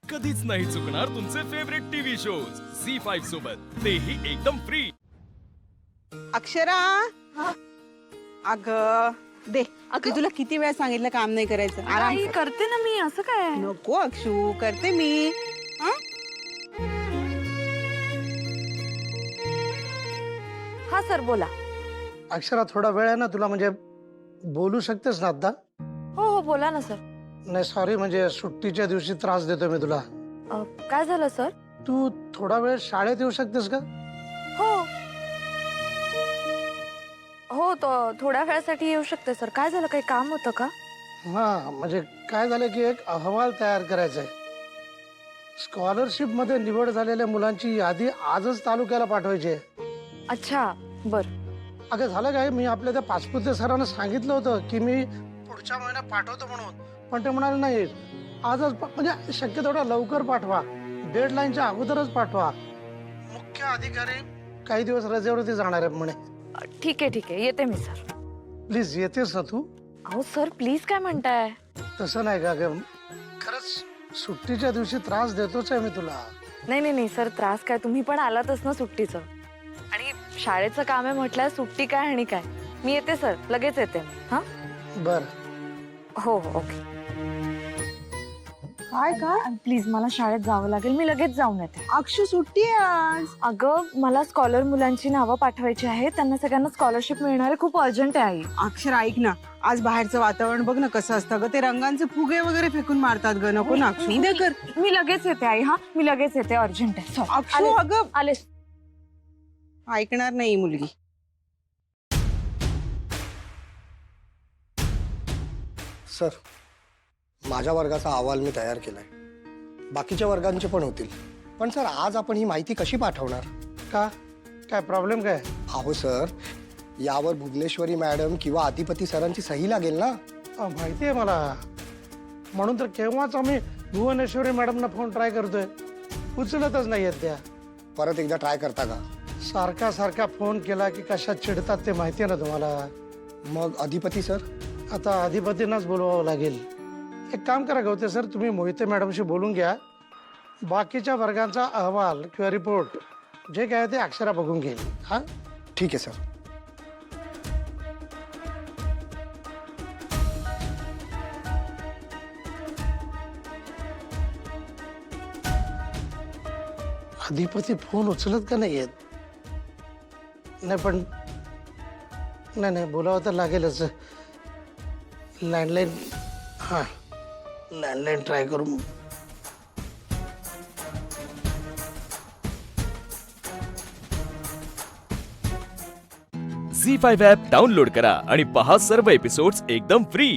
कधीच नाही चुकणार तुमचे फेवरेट टीव्ही शोज झी5 सोबत, तेही एकदम फ्री. अक्षरा अग दे मी तुला किती वेळा सांगितलं काम नाही करायचं. आराम आई कर. करते ना मी. असं काय? नको अक्षू, करते मी. हा सर बोला. अक्षरा थोडा वेळ आहे ना तुला, म्हणजे बोलू शकतेस ना आता? हो हो बोला ना सर. नाही सॉरी, म्हणजे सुट्टीच्या दिवशी त्रास देतोय मी तुला. काय झालं सर? तू थोडा वेळ शाळेत येऊ शकतेस का? हो हो तो थोड्या वेळासाठी येऊ शकते सर. काय झालं? काही काम होतं का? हा म्हणजे काय झालं की एक अहवाल तयार करायचा आहे. स्कॉलरशिप मध्ये निवड झालेल्या मुलांची यादी आजच तालुक्याला पाठवायची आहे. अच्छा बर. अगं झालं काय, मी आपल्या त्या पाचपुते सरांना सांगितलं होतं की मी पुढच्या महिन्यात पाठवतो म्हणून, पण ते म्हणाले नाही आजच म्हणजे शक्य तेवढा लवकर पाठवा, डेडलाईनच्या अगोदरच पाठवा. मुख्य अधिकारी काही दिवस रजेवरती जाणार आहे म्हणे. ठीक आहे येते मी सर. प्लीज येतेस ना तू? अहो सर प्लीज काय म्हणताय? तसं नाही का ग, खरंच सुट्टीच्या दिवशी त्रास देतोच आहे मी तुला. नाही सर त्रास काय, तुम्ही पण आलातच ना सुट्टीचं. आणि शाळेचं काम आहे म्हटलं, सुट्टी काय आणि काय. मी येते सर, लगेच येते. हा बर हो ओके. काय प्लीज मला शाळेत जावं लागेल, मी लगेच जाऊन येते. अक्षू सुट्टी आहे आज. अगं मला स्कॉलर मुलांची नावं पाठवायची आहेत, त्यांना सगळ्यांना स्कॉलरशिप मिळणार आहे. खूप अर्जंट आहे आई. अक्षरा ऐक ना, आज बाहेरचं वातावरण बघ ना कसं असतं ग. ते रंगांचे फुगे वगैरे फेकून मारतात ग. नको ना अक्षू, उद्या कर. मी लगेच येते आई. हा मी लगेच येते, अर्जंट आहे. अक्षू अगं आले. ऐकणार नाही मुलगी. सर, माझ्या वर्गाचा अहवाल मी तयार केलाय. बाकीच्या वर्गांचे पण होतील. पण सर आज आपण ही माहिती कशी पाठवणार? का, काय प्रॉब्लेम काय? अहो सर, यावर भुवनेश्वरी मॅडम किंवा अधिपती सरांची सही लागेल ना. माहिती आहे मला, म्हणून तर केव्हाच आम्ही भुवनेश्वरी मॅडमना फोन ट्राय करतोय, उचलतच नाही आहेत त्या. परत एकदा ट्राय करता का? सारखा सारखा फोन केला की कशा चिडतात ते माहिती आहे ना तुम्हाला. मग अधिपती सर? आता अधिपतींनाच बोलवावं लागेल. एक काम करा गवते सर, तुम्ही मोहिते मॅडमशी बोलून घ्या. बाकीच्या वर्गांचा अहवाल किंवा रिपोर्ट जे काय ते अक्षरा बघून घेईल. हा ठीक आहे सर. अधिपती फोन उचलत का नाही येत? नाही पण नाही बोलावं तर लागेलच. लँडलाईन, हा लँडलाईन ट्राय करू. झी5 ॲप डाउनलोड करा आणि पहा सर्व एपिसोड्स एकदम फ्री.